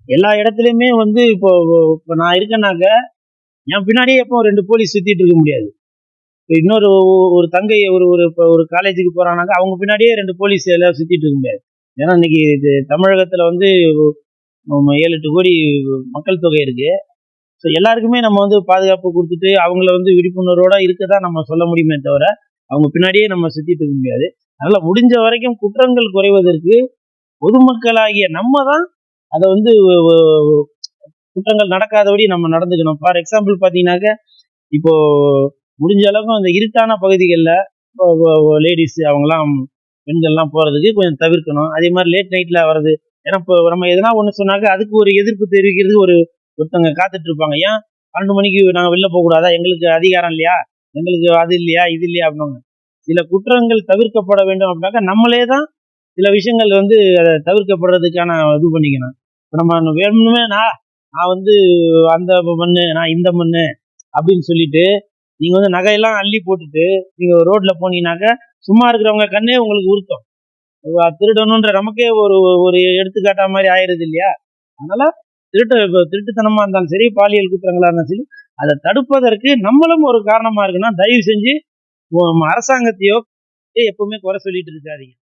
எல்லா இடத்துலயுமே வந்து இப்போ இப்போ நான் இருக்கேன்னாக்க என் பின்னாடியே எப்போ 2 போலீஸ் சுத்திட்டு இருக்க முடியாது. இப்ப இன்னொரு ஒரு தங்கை ஒரு ஒரு இப்போ ஒரு காலேஜுக்கு போறானாக்கா அவங்க பின்னாடியே 2 போலீஸ் எல்லாம் சுத்திட்டு இருக்க முடியாது. ஏன்னா இன்னைக்கு இது தமிழகத்துல வந்து 7-8 கோடி மக்கள் தொகை இருக்கு. ஸோ எல்லாருக்குமே நம்ம வந்து பாதுகாப்பு கொடுத்துட்டு அவங்கள வந்து விழிப்புணர்வோட இருக்கதான் நம்ம சொல்ல முடியுமே தவிர அவங்க பின்னாடியே நம்ம சுத்திட்டு இருக்க முடியாது. அதனால முடிஞ்ச வரைக்கும் குற்றங்கள் குறைவதற்கு பொதுமக்களாகிய நம்ம தான் அதை வந்து குற்றங்கள் நடக்காதபடி நம்ம நடந்துக்கணும். ஃபார் எக்ஸாம்பிள் பார்த்தீங்கன்னாக்க இப்போ முடிஞ்ச அளவுக்கு அந்த இருட்டான பகுதிகளில் லேடிஸ் அவங்கலாம் பெண்கள்லாம் போறதுக்கு கொஞ்சம் தவிர்க்கணும். அதே மாதிரி லேட் நைட்ல வர்றது, ஏன்னா இப்போ நம்ம எதனா ஒன்று சொன்னாக்க அதுக்கு ஒரு எதிர்ப்பு தெரிவிக்கிறதுக்கு ஒருத்தவங்க காத்துட்டு இருப்பாங்க. ஏன் 12 மணிக்கு நாங்கள் வெளில போகக்கூடாதா, எங்களுக்கு அதிகாரம் இல்லையா, எங்களுக்கு அது இல்லையா இது இல்லையா அப்படின்னாங்க. சில குற்றங்கள் தவிர்க்கப்பட வேண்டும் அப்படின்னாக்கா நம்மளே தான் சில விஷயங்கள் வந்து அதை தவிர்க்கப்படுறதுக்கான இது பண்ணிக்கணும். இப்போ நம்ம வேணுமே நான் வந்து அந்த மண்ணு நான் இந்த மண்ணு அப்படின்னு சொல்லிட்டு நீங்க வந்து நகையெல்லாம் அள்ளி போட்டுட்டு நீங்க ரோட்ல போனீங்கன்னாக்க சும்மா இருக்கிறவங்க கண்ணே உங்களுக்கு உறுத்தும். திருடணுன்ற நமக்கே ஒரு ஒரு எடுத்துக்காட்டா மாதிரி ஆயிருது இல்லையா? அதனால திருட்டுத்தனமா இருந்தாலும் சரி, பாலியல் குற்றங்களா இருந்தாலும் சரி, அதை தடுப்பதற்கு நம்மளும் ஒரு காரணமா இருக்குன்னா தயவு செஞ்சு அரசாங்கத்தையோ எப்பவுமே குறை சொல்லிட்டு இருக்காதீங்க.